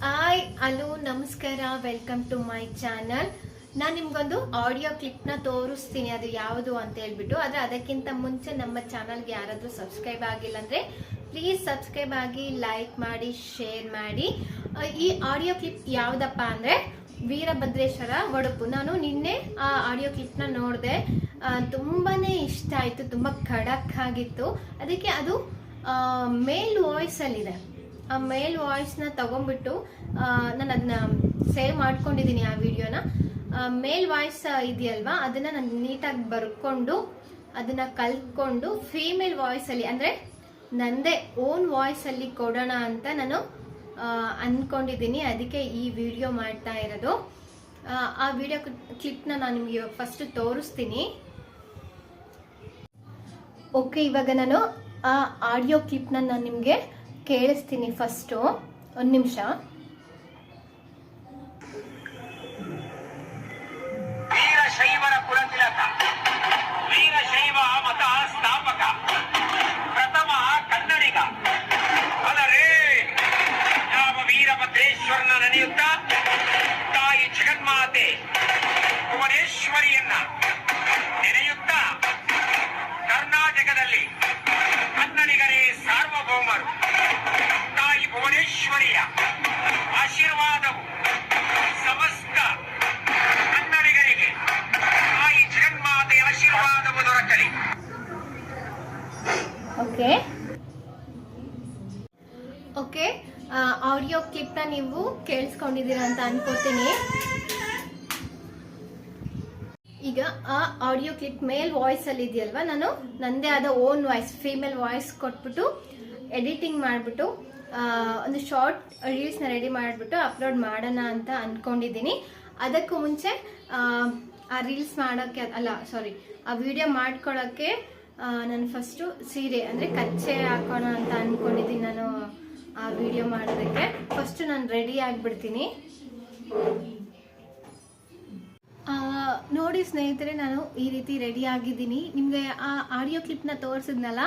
Hi hello ನಮಸ್ಕಾರ, welcome to my channel. ನಾನು ನಿಮ್ಗೊಂದು ಆಡಿಯೋ ಕ್ಲಿಪ್ನ ತೋರಿಸ್ತೀನಿ, ಅದು ಯಾವುದು ಅಂತ ಹೇಳ್ಬಿಟ್ಟು. ಆದರೆ ಅದಕ್ಕಿಂತ ಮುಂಚೆ ನಮ್ಮ ಚಾನಲ್ಗೆ ಯಾರಾದರೂ ಸಬ್ಸ್ಕ್ರೈಬ್ ಆಗಿಲ್ಲ ಅಂದರೆ ಪ್ಲೀಸ್ ಸಬ್ಸ್ಕ್ರೈಬ್ ಆಗಿ, ಲೈಕ್ ಮಾಡಿ, ಶೇರ್ ಮಾಡಿ. ಈ ಆಡಿಯೋ ಕ್ಲಿಪ್ ಯಾವುದಪ್ಪ ಅಂದರೆ ವೀರಭದ್ರೇಶ್ವರ ಒಡಪು. ನಾನು ನಿನ್ನೆ ಆ ಆಡಿಯೋ ಕ್ಲಿಪ್ನ ನೋಡಿದೆ, ತುಂಬಾನೇ ಇಷ್ಟ ಆಯಿತು, ತುಂಬ ಖಡಕ್ ಆಗಿತ್ತು. ಅದಕ್ಕೆ ಅದು ಮೇಲ್ ವಾಯ್ಸಲ್ಲಿದೆ. ಆ ಮೇಲ್ ವಾಯ್ಸ್ನ ತಗೊಂಡ್ಬಿಟ್ಟು ನಾನು ಅದನ್ನ ಸೇವ್ ಮಾಡ್ಕೊಂಡಿದ್ದೀನಿ, ಆ ವಿಡಿಯೋನ. ಮೇಲ್ ವಾಯ್ಸ್ ಇದೆಯಲ್ವಾ, ಅದನ್ನ ನಾನು ನೀಟಾಗಿ ಬರ್ಕೊಂಡು ಅದನ್ನ ಕಲ್ತ್ಕೊಂಡು ಫೀಮೇಲ್ ವಾಯ್ಸಲ್ಲಿ ಅಂದರೆ ನಂದೇ ಓನ್ ವಾಯ್ಸಲ್ಲಿ ಕೊಡೋಣ ಅಂತ ನಾನು ಅಂದ್ಕೊಂಡಿದ್ದೀನಿ. ಅದಕ್ಕೆ ಈ ವಿಡಿಯೋ ಮಾಡ್ತಾ ಇರೋದು. ಆ ವಿಡಿಯೋ ಕ್ಲಿಪ್ನ ನಾನು ನಿಮಗೆ ಫಸ್ಟ್ ತೋರಿಸ್ತೀನಿ. ಓಕೆ, ಇವಾಗ ನಾನು ಆ ಆಡಿಯೋ ಕ್ಲಿಪ್ನ ನಾನು ನಿಮಗೆ ಕೇಳಿಸ್ತೀನಿ. ಫಸ್ಟು ಒಂದು ನಿಮಿಷ. ವೀರಶೈವರ ಕುಲತಿಲಕ, ವೀರಶೈವ ಮತ ಸ್ಥಾಪಕ, ಪ್ರಥಮ ಕನ್ನಡಿಗ ಅಲರೇ ಯಾವ ವೀರಭದ್ರೇಶ್ವರನ ನೆನೆಯುತ್ತ ತಾಯಿ ಜಗನ್ಮಾತೆ ಭುವನೇಶ್ವರಿಯನ್ನ ನೆನೆಯುತ್ತ ಕರ್ನಾಟಕದಲ್ಲಿ ಕನ್ನಡಿಗರೇ ಸಾರ್ವಭೌಮರು. ತಾಯಿ ಭುವನೇಶ್ವರಿಯ ಆಶೀರ್ವಾದವು ಸಮಸ್ತ ಕನ್ನಡಿಗರಿಗೆ, ತಾಯಿ ಜಗನ್ಮಾತೆಯ ಆಶೀರ್ವಾದವು ದೊರಕಲಿ. ಓಕೆ, ಆಡಿಯೋ ಕ್ಲಿಪ್ನ ನೀವು ಕೇಳಿಸ್ಕೊಂಡಿದ್ದೀರಾ ಅಂತ ಅನ್ಕೋತೀನಿ. ಈಗ ಆ ಆಡಿಯೋ ಕ್ಲಿಪ್ ಮೇಲ್ ವಾಯ್ಸ್ ಅಲ್ಲಿ ಇದೆಯಲ್ವಾ, ನಾನು ನಂದೇ ಆದ ಓನ್ ವಾಯ್ಸ್, ಫೀಮೇಲ್ ವಾಯ್ಸ್ ಕೊಟ್ಬಿಟ್ಟು ಎಡಿಟಿಂಗ್ ಮಾಡಿಬಿಟ್ಟು ಒಂದು ಶಾರ್ಟ್ ರೀಲ್ಸ್ನ ರೆಡಿ ಮಾಡಿಬಿಟ್ಟು ಅಪ್ಲೋಡ್ ಮಾಡೋಣ ಅಂತ ಅಂದ್ಕೊಂಡಿದ್ದೀನಿ. ಅದಕ್ಕೂ ಮುಂಚೆ ಆ ರೀಲ್ಸ್ ಮಾಡೋಕ್ಕೆ ಆ ವಿಡಿಯೋ ಮಾಡ್ಕೊಳ್ಳೋಕ್ಕೆ ನಾನು ಫಸ್ಟು ಸೀರೆ ಅಂದರೆ ಕಚ್ಚೆ ಹಾಕೋಣ ಅಂತ ಅಂದ್ಕೊಂಡಿದ್ದೀನಿ. ನಾನು ಆ ವಿಡಿಯೋ ಮಾಡೋದಕ್ಕೆ ಫಸ್ಟು ನಾನು ರೆಡಿ ಆಗಿಬಿಡ್ತೀನಿ. ನೋಡಿ ಸ್ನೇಹಿತರೆ, ನಾನು ಈ ರೀತಿ ರೆಡಿ ಆಗಿದ್ದೀನಿ. ನಿಮಗೆ ಆ ಆಡಿಯೋ ಕ್ಲಿಪ್ನ ತೋರಿಸಿದ್ನಲ್ಲ,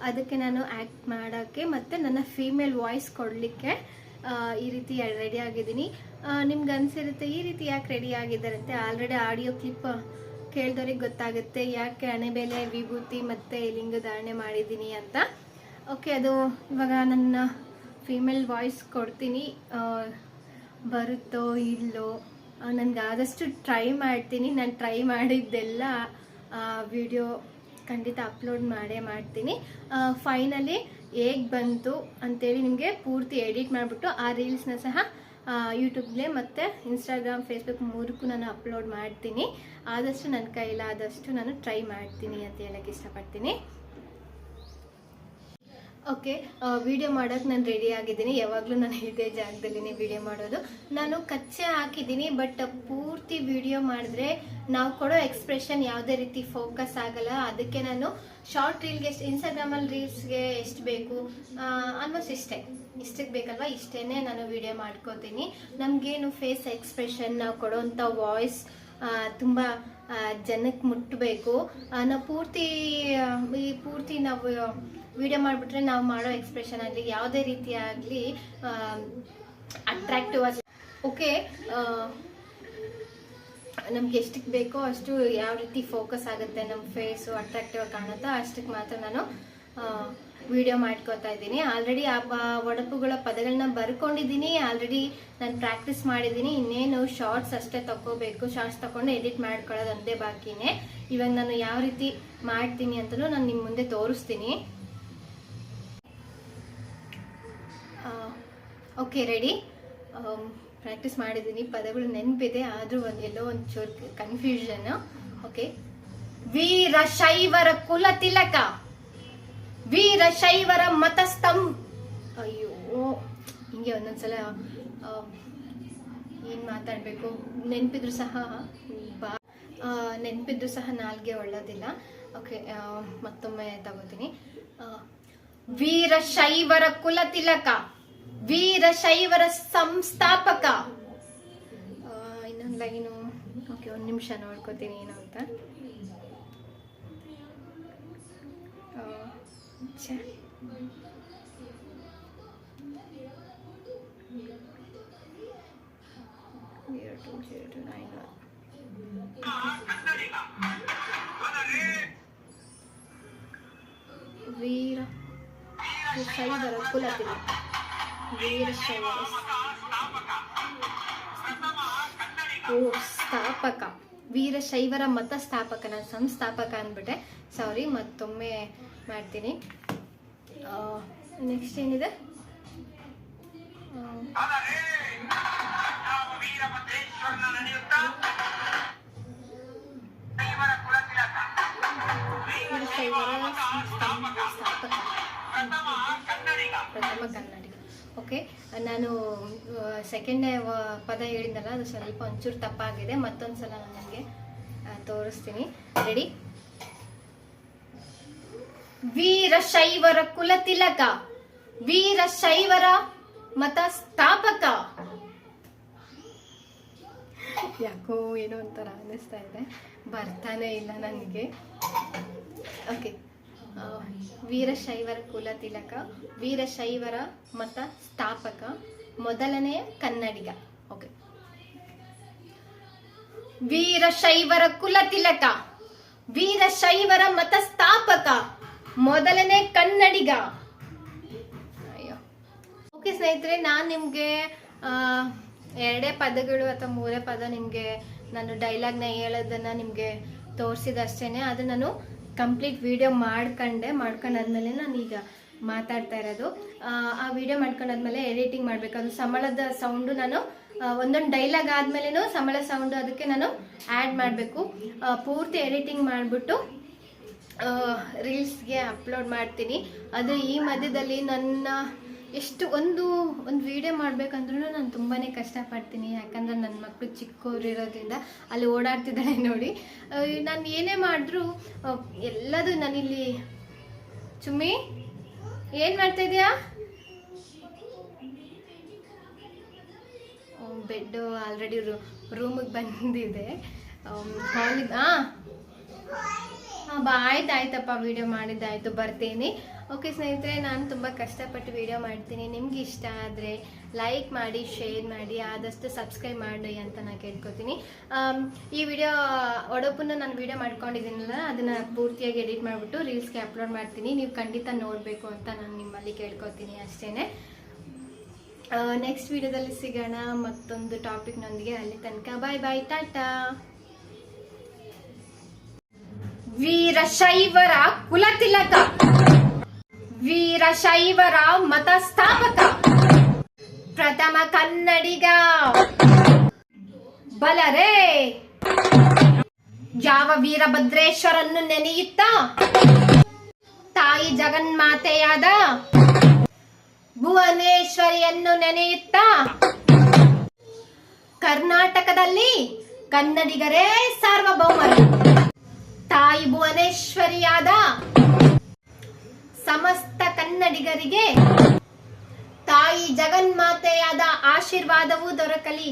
ಅದಕ್ಕೆ ನಾನು ಆ್ಯಕ್ಟ್ ಮಾಡೋಕ್ಕೆ ಮತ್ತು ನನ್ನ ಫೀಮೇಲ್ ವಾಯ್ಸ್ ಕೊಡಲಿಕ್ಕೆ ಈ ರೀತಿ ರೆಡಿ ಆಗಿದ್ದೀನಿ. ನಿಮ್ಗೆ ಅನಿಸಿರುತ್ತೆ ಈ ರೀತಿ ಯಾಕೆ ರೆಡಿ ಆಗಿದ್ದಾರಂತೆ. ಆಲ್ರೆಡಿ ಆಡಿಯೋ ಕ್ಲಿಪ್ ಕೇಳಿದವ್ರಿಗೆ ಗೊತ್ತಾಗುತ್ತೆ ಯಾಕೆ ಹಣೆಬೇಲೆ, ವಿಭೂತಿ ಮತ್ತು ಲಿಂಗಧಾರಣೆ ಮಾಡಿದ್ದೀನಿ ಅಂತ. ಓಕೆ, ಅದು ಇವಾಗ ನನ್ನ ಫೀಮೇಲ್ ವಾಯ್ಸ್ ಕೊಡ್ತೀನಿ. ಬರುತ್ತೋ ಇಲ್ಲೋ ನನಗೆ ಆದಷ್ಟು ಟ್ರೈ ಮಾಡ್ತೀನಿ. ನಾನು ಟ್ರೈ ಮಾಡಿದ್ದೆಲ್ಲ ವಿಡಿಯೋ ಖಂಡಿತ ಅಪ್ಲೋಡ್ ಮಾಡೇ ಮಾಡ್ತೀನಿ. ಫೈನಲಿ ಹೇಗೆ ಬಂತು ಅಂತೇಳಿ ನಿಮಗೆ ಪೂರ್ತಿ ಎಡಿಟ್ ಮಾಡಿಬಿಟ್ಟು ಆ ರೀಲ್ಸ್ನ ಸಹ ಯೂಟ್ಯೂಬ್ಗೆ ಮತ್ತು ಇನ್ಸ್ಟಾಗ್ರಾಮ್, ಫೇಸ್ಬುಕ್ ಮೂರಕ್ಕೂ ನಾನು ಅಪ್ಲೋಡ್ ಮಾಡ್ತೀನಿ. ಆದಷ್ಟು ನನ್ನ ಕೈಲಾದಷ್ಟು ನಾನು ಟ್ರೈ ಮಾಡ್ತೀನಿ ಅಂತ ಹೇಳಕ್ಕೆ ಇಷ್ಟಪಡ್ತೀನಿ. ಓಕೆ, ವಿಡಿಯೋ ಮಾಡೋಕ್ಕೆ ನಾನು ರೆಡಿ ಆಗಿದ್ದೀನಿ. ಯಾವಾಗಲೂ ನಾನು ಇದೇ ಜಾಗದಲ್ಲಿನೇ ವಿಡಿಯೋ ಮಾಡೋದು. ನಾನು ಕಚ್ಚೆ ಹಾಕಿದ್ದೀನಿ, ಬಟ್ ಪೂರ್ತಿ ವಿಡಿಯೋ ಮಾಡಿದ್ರೆ ನಾವು ಕೊಡೋ ಎಕ್ಸ್ಪ್ರೆಷನ್ ಯಾವುದೇ ರೀತಿ ಫೋಕಸ್ ಆಗಲ್ಲ. ಅದಕ್ಕೆ ನಾನು ಶಾರ್ಟ್ ರೀಲ್ಗೆ ಇನ್ಸ್ಟಾಗ್ರಾಮಲ್ಲಿ ರೀಲ್ಸ್ಗೆ ಎಷ್ಟು ಬೇಕು ಆಲ್ಮೋಸ್ಟ್ ಇಷ್ಟಕ್ಕೆ ಬೇಕಲ್ವ, ಇಷ್ಟೇ ನಾನು ವಿಡಿಯೋ ಮಾಡ್ಕೋತೀನಿ. ನಮಗೇನು ಫೇಸ್ ಎಕ್ಸ್ಪ್ರೆಷನ್, ನಾವು ಕೊಡೋವಂಥ ವಾಯ್ಸ್ ತುಂಬ ಜನಕ್ಕೆ ಮುಟ್ಟಬೇಕು. ನಾವು ಪೂರ್ತಿ ನಾವು ವಿಡಿಯೋ ಮಾಡಿಬಿಟ್ರೆ ನಾವು ಮಾಡೋ ಎಕ್ಸ್ಪ್ರೆಷನ್ ಆಗಲಿ ಯಾವುದೇ ರೀತಿ ಆಗಲಿ ಅಟ್ರಾಕ್ಟಿವ್ ಆಗಿ. ಓಕೆ, ನಮ್ಗೆ ಎಷ್ಟಕ್ಕೆ ಬೇಕೋ ಅಷ್ಟು ಯಾವ ರೀತಿ ಫೋಕಸ್ ಆಗುತ್ತೆ, ನಮ್ಮ ಫೇಸು ಅಟ್ರಾಕ್ಟಿವ್ ಆಗಿ ಕಾಣುತ್ತೋ ಅಷ್ಟಕ್ಕೆ ಮಾತ್ರ ನಾನು ವಿಡಿಯೋ ಮಾಡ್ಕೋತಾ ಇದ್ದೀನಿ. ಆಲ್ರೆಡಿ ಆ ಒಡಪುಗಳ ಪದಗಳನ್ನ ಬರ್ಕೊಂಡಿದ್ದೀನಿ. ಆಲ್ರೆಡಿ ನಾನು ಪ್ರಾಕ್ಟೀಸ್ ಮಾಡಿದ್ದೀನಿ. ಇನ್ನೇನು ಶಾರ್ಟ್ಸ್ ಅಷ್ಟೇ ತಗೋಬೇಕು. ಶಾರ್ಟ್ಸ್ ತಗೊಂಡು ಎಡಿಟ್ ಮಾಡ್ಕೊಳ್ಳೋದು ಒಂದೇ ಬಾಕಿನೇ. ಇವಾಗ ನಾನು ಯಾವ ರೀತಿ ಮಾಡ್ತೀನಿ ಅಂತಲೂ ನಾನು ನಿಮ್ಮ ಮುಂದೆ ತೋರಿಸ್ತೀನಿ. Okay, ready. ಪ್ರಾಕ್ಟೀಸ್ ಮಾಡಿದ್ದೀನಿ, ಪದಗಳು ನೆನಪಿದೆ, ಆದರೂ ಎಲ್ಲೋ ಒಂಚೂರು ಕನ್ಫ್ಯೂಷನ್. ಓಕೆ, ವೀರಶೈವರ ಕುಲ ತಿಲಕ, ವೀರಶೈವರ ಮತಸ್ತಂಭ. ಅಯ್ಯೋ, ಹಿಂಗೆ ಒಂದೊಂದ್ಸಲ ಏನು ಮಾತಾಡಬೇಕು ನೆನಪಿದ್ರು ಸಹ ನಾಲ್ಗೆ ಒಳ್ಳೋದಿಲ್ಲ. ಓಕೆ, ಮತ್ತೊಮ್ಮೆ ತಗೋತೀನಿ. ವೀರಶೈವರ ಕುಲ ತಿಲಕ, ವೀರಶೈವರ ಸಂಸ್ಥಾಪಕ. ಇನ್ನೊಂದು ಲೈನು. ಓಕೆ, ಒಂದು ನಿಮಿಷ ನೋಡ್ಕೋತೀನಿ ಏನು ಅಂತ. ಕನ್ನಡಿಗ ಆದರೆ ವೀರಶೈವರ ಕುಲತಿಲಕ ವೀರಶೈವರ ಸ್ಥಾಪಕ ವೀರಶೈವರ ಮತ ಸ್ಥಾಪಕ. ನಾನು ಸಂಸ್ಥಾಪಕ ಅಂದ್ಬಿಟ್ಟೆ, ಸಾರಿ, ಮತ್ತೊಮ್ಮೆ ಮಾಡ್ತೀನಿ. ನೆಕ್ಸ್ಟ್ ಏನಿದೆ? ವೀರಭದ್ರೇಶ್ವರನ ನಡೆಯುತ್ತಾ ಪ್ರಥಮ ಕನ್ನಡಿಗ. ಓಕೆ, ನಾನು ಸೆಕೆಂಡ್ ಪದ ಹೇಳಿದ್ನಲ್ಲ, ಅದು ಸ್ವಲ್ಪ ಒಂಚೂರು ತಪ್ಪಾಗಿದೆ. ಮತ್ತೊಂದ್ಸಲ ನಾನು ನಿಮಗೆ ತೋರಿಸ್ತೀನಿ. ರೆಡಿ? ವೀರಶೈವರ ಕುಲತಿಲಕ ವೀರಶೈವರ ಮತ ಸ್ಥಾಪಕ. ಯಾಕೋ ಏನೋ ಒಂಥರ ಅನ್ನಿಸ್ತಾ ಇದೆ, ಬರ್ತಾನೆ ಇಲ್ಲ ನನಗೆ. ಓಕೆ, ವೀರಶೈವರ ಕುಲತಿಲಕ ವೀರಶೈವರ ಮತ ಸ್ಥಾಪಕ ಮೊದಲನೆಯ ಕನ್ನಡಿಗ. ಓಕೆ, ವೀರಶೈವರ ಕುಲತಿಲಕ ವೀರಶೈವರ ಮತ ಸ್ಥಾಪಕ ಮೊದಲನೇ ಕನ್ನಡಿಗ. ಅಯ್ಯೋ. ಓಕೆ ಸ್ನೇಹಿತರೆ, ನಾನು ನಿಮಗೆ 2 ಪದಗಳು ಅಥವಾ 3 ಪದ ನಿಮಗೆ ನಾನು ಡೈಲಾಗ್ನ ಹೇಳೋದನ್ನ ನಿಮಗೆ ತೋರಿಸಿದಷ್ಟೇನೆ. ಅದು ನಾನು ಕಂಪ್ಲೀಟ್ ವಿಡಿಯೋ ಮಾಡ್ಕೊಂಡಾದ್ಮೇಲೆ ನಾನು ಈಗ ಮಾತಾಡ್ತಾ ಇರೋದು. ಆ ವಿಡಿಯೋ ಮಾಡ್ಕೊಂಡಾದ್ಮೇಲೆ ಎಡಿಟಿಂಗ್ ಮಾಡಬೇಕು. ಅದು ಸಮಳದ ಸೌಂಡು ನಾನು ಒಂದೊಂದು ಡೈಲಾಗ್ ಆದ್ಮೇಲೆನೂ ಸಮಳ ಸೌಂಡು ಅದಕ್ಕೆ ನಾನು ಆ್ಯಡ್ ಮಾಡಬೇಕು. ಪೂರ್ತಿ ಎಡಿಟಿಂಗ್ ಮಾಡಿಬಿಟ್ಟು ರೀಲ್ಸ್ಗೆ ಅಪ್ಲೋಡ್ ಮಾಡ್ತೀನಿ. ಅದು ಈ ಮಧ್ಯದಲ್ಲಿ ನನ್ನ ಎಷ್ಟು ಒಂದು ವಿಡಿಯೋ ಮಾಡ್ಬೇಕಂದ್ರೂ ನಾನು ತುಂಬಾ ಕಷ್ಟಪಡ್ತೀನಿ. ಯಾಕಂದ್ರೆ ನನ್ನ ಮಕ್ಕಳು ಚಿಕ್ಕವ್ರು ಇರೋದ್ರಿಂದ ಅಲ್ಲಿ ಓಡಾಡ್ತಿದ್ದಾಳೆ ನೋಡಿ. ನಾನು ಏನೇ ಮಾಡಿದ್ರು ಎಲ್ಲದು ನಾನಿಲ್ಲಿ. ಚುಮ್ಮಿ, ಏನು ಮಾಡ್ತಾ ಇದೀಯಾ? ಬೆಡ್ ಆಲ್ರೆಡಿ ರೂಮಿಗೆ ಬಂದಿದೆ. ಹಾಲಿಗೆ ಆಯ್ತಪ್ಪ, ವಿಡಿಯೋ ಮಾಡಿದ್ದಾಯ್ತು, ಬರ್ತೀನಿ. ಓಕೆ ಸ್ನೇಹಿತರೆ, ನಾನು ತುಂಬ ಕಷ್ಟಪಟ್ಟು ವಿಡಿಯೋ ಮಾಡ್ತೀನಿ. ನಿಮ್ಗೆ ಇಷ್ಟ ಆದರೆ ಲೈಕ್ ಮಾಡಿ, ಶೇರ್ ಮಾಡಿ, ಆದಷ್ಟು ಸಬ್ಸ್ಕ್ರೈಬ್ ಮಾಡಿ ಅಂತ ನಾನು ಕೇಳ್ಕೊತೀನಿ. ಈ ವಿಡಿಯೋ ಒಡಪನ್ನ ನಾನು ವಿಡಿಯೋ ಮಾಡ್ಕೊಂಡಿದ್ದೀನಲ್ಲ, ಅದನ್ನು ಪೂರ್ತಿಯಾಗಿ ಎಡಿಟ್ ಮಾಡಿಬಿಟ್ಟು ರೀಲ್ಸ್ಗೆ ಅಪ್ಲೋಡ್ ಮಾಡ್ತೀನಿ. ನೀವು ಖಂಡಿತ ನೋಡಬೇಕು ಅಂತ ನಾನು ನಿಮ್ಮಲ್ಲಿ ಕೇಳ್ಕೊತೀನಿ ಅಷ್ಟೇ. ನೆಕ್ಸ್ಟ್ ವಿಡಿಯೋದಲ್ಲಿ ಸಿಗೋಣ ಮತ್ತೊಂದು ಟಾಪಿಕ್ನೊಂದಿಗೆ. ಅಲ್ಲಿ ತನಕ ಬಾಯ್ ಬಾಯ್, ಟಾಟಾ. ವೀರಶೈವರ ಕುಲತಿಲಕ ವೀರಶೈವರ ಮತ ಸ್ಥಾಪಕ ಪ್ರಥಮ ಕನ್ನಡಿಗ. ಬಲರೇ ಯಾವ ವೀರಭದ್ರೇಶ್ವರನ್ನು ನೆನೆಯುತ್ತಾ ತಾಯಿ ಜಗನ್ಮಾತೆಯಾದ ಭುವನೇಶ್ವರಿಯನ್ನು ನೆನೆಯುತ್ತಾ ಕರ್ನಾಟಕದಲ್ಲಿ ಕನ್ನಡಿಗರೇ ಸಾರ್ವಭೌಮರು. ತಾಯಿ ಭುವನೇಶ್ವರಿಯಾದ ಸಮಸ್ತ ಕನ್ನಡಿಗರಿಗೆ ತಾಯಿ ಜಗನ್ಮಾತೆಯಾದ ಆಶೀರ್ವಾದವೂ ದೊರಕಲಿ.